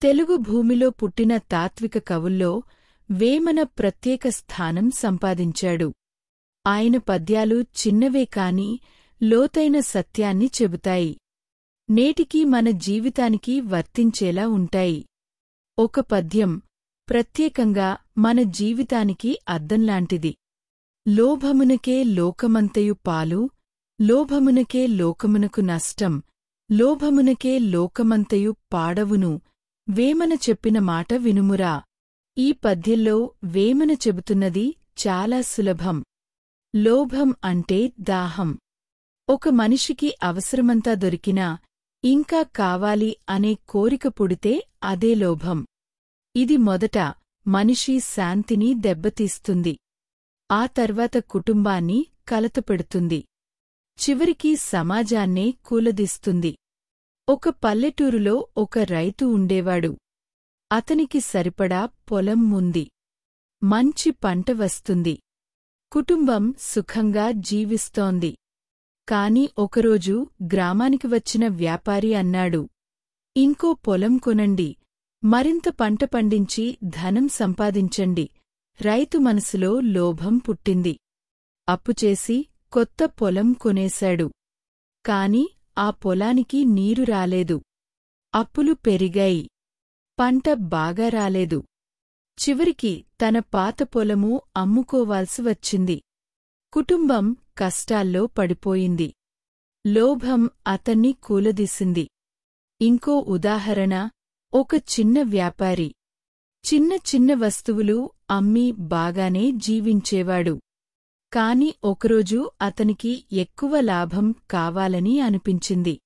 తెలుగు భూమిలో పుట్టిన తాత్విక కవుల్లో వేమన ప్రత్యేక స్థానం సంపాదించాడు. ఆయన పద్యాలు చిన్నవే కాని లోతైన సత్యాన్ని చెబుతాయి. నేటికీ మన జీవితానికి వర్తించేలా ఉంటాయి. ఒక పద్యం ప్రత్యేకంగా మన జీవితానికి అద్దంలాంటిది. లోభమునకే లోకమంతయు పాలు, లోభమునకే లోకమునకు నష్టం, లోభమునకే లోకమంతయు పాడవును, వేమన చెప్పిన మాట వినుమురా. ఈ పద్యంలో వేమన చెబుతున్నది చాలా సులభం. లోభం అంటే దాహం. ఒక మనిషికి అవసరమంతా దొరికినా ఇంకా కావాలి అనే కోరిక పుడితే అదే లోభం. ఇది మొదట మనిషి శాంతిని దెబ్బతీస్తుంది. ఆ తర్వాత కుటుంబాన్ని కలతపెడుతుంది. చివరికి సమాజాన్నే కూలదీస్తుంది. ఒక పల్లెటూరులో ఒక రైతు ఉండేవాడు. అతనికి సరిపడా పొలం ఉంది. మంచి పంట వస్తుంది. కుటుంబం సుఖంగా జీవిస్తోంది. కాని ఒకరోజు గ్రామానికి వచ్చిన వ్యాపారి అన్నాడు, ఇంకో పొలం కొనండి, మరింత పంట పండించి ధనం సంపాదించండి. రైతు మనసులో లోభం పుట్టింది. అప్పుచేసి కొత్త పొలం కొనేశాడు. కాని ఆ పొలానికి నీరు రాలేదు. అప్పులు పెరిగాయి. పంట బాగా రాలేదు. చివరికి తన పాత పొలము అమ్ముకోవాల్సి వచ్చింది. కుటుంబం కష్టాల్లో పడిపోయింది. లోభం అతన్ని కూలదీసింది. ఇంకో ఉదాహరణ, ఒక చిన్న వ్యాపారి చిన్న చిన్న వస్తువులు అమ్మి బాగానే జీవించేవాడు. కాని ఒకరోజు అతనికి ఎక్కువ లాభం కావాలని అనిపించింది.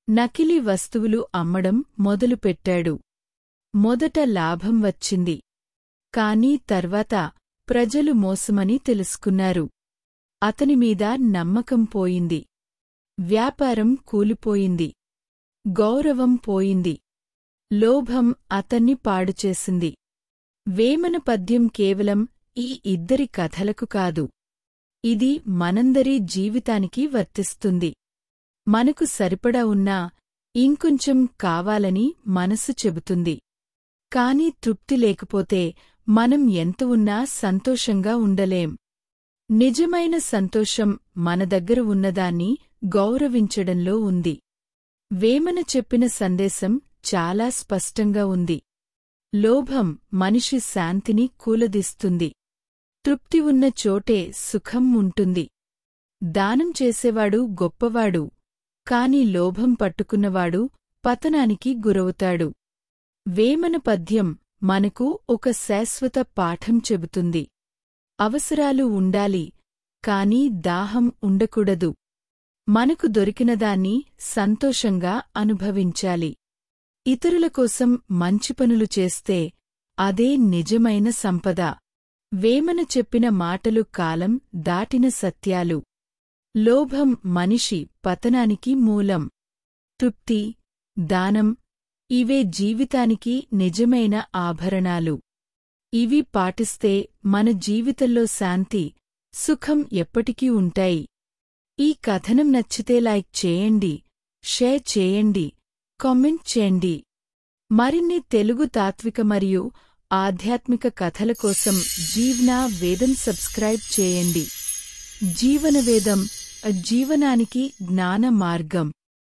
నకిలీ వస్తువులు అమ్మడం మొదలుపెట్టాడు. మొదట లాభం వచ్చింది. కాని తర్వాత ప్రజలు మోసమని తెలుసుకున్నారు. అతనిమీద నమ్మకం పోయింది. వ్యాపారం కూలిపోయింది. గౌరవం పోయింది. లోభం అతన్ని పాడుచేసింది. వేమన పద్యం కేవలం ఈ ఇద్దరి కథలకు కాదు. ఇది మనందరి జీవితానికి వర్తిస్తుంది. మనకు సరిపడా ఉన్నా ఇంకొంచెం కావాలని మనసు చెబుతుంది. కాని తృప్తి లేకపోతే మనం ఎంత ఉన్నా సంతోషంగా ఉండలేం. నిజమైన సంతోషం మన దగ్గర ఉన్నదాన్ని గౌరవించడంలో ఉంది. వేమన చెప్పిన సందేశం చాలా స్పష్టంగా ఉంది. లోభం మనిషి శాంతిని కూలదీస్తుంది. తృప్తి ఉన్న చోటే సుఖం ఉంటుంది. దానం చేసేవాడు గొప్పవాడు, కాని లోభం పట్టుకున్నవాడు పతనానికి గురవుతాడు. వేమన పద్యం మనకు ఒక శాశ్వత పాఠం చెబుతుంది. అవసరాలు ఉండాలి, కాని దాహం ఉండకూడదు. మనకు దొరికినదాన్ని సంతోషంగా అనుభవించాలి. ఇతరుల కోసం మంచి పనులు చేస్తే అదే నిజమైన సంపద. వేమన చెప్పిన మాటలు కాలం దాటిన సత్యాలు. లోభం మనిషి పతనానికి మూలం. తృప్తి, దానం ఇవే జీవితానికి నిజమైన ఆభరణాలు. ఇవి పాటిస్తే మన జీవితంలో శాంతి, సుఖం ఎప్పటికీ ఉంటాయి. ఈ కథనం నచ్చితే లైక్ చేయండి, షేర్ చేయండి, కామెంట్ చేయండి. మరిన్ని తెలుగు తాత్విక మరియు ఆధ్యాత్మిక కథల కోసం జీవన వేదం సబ్స్క్రైబ్ చేయండి. జీవనవేదం జీవనానికి జ్ఞాన మార్గం.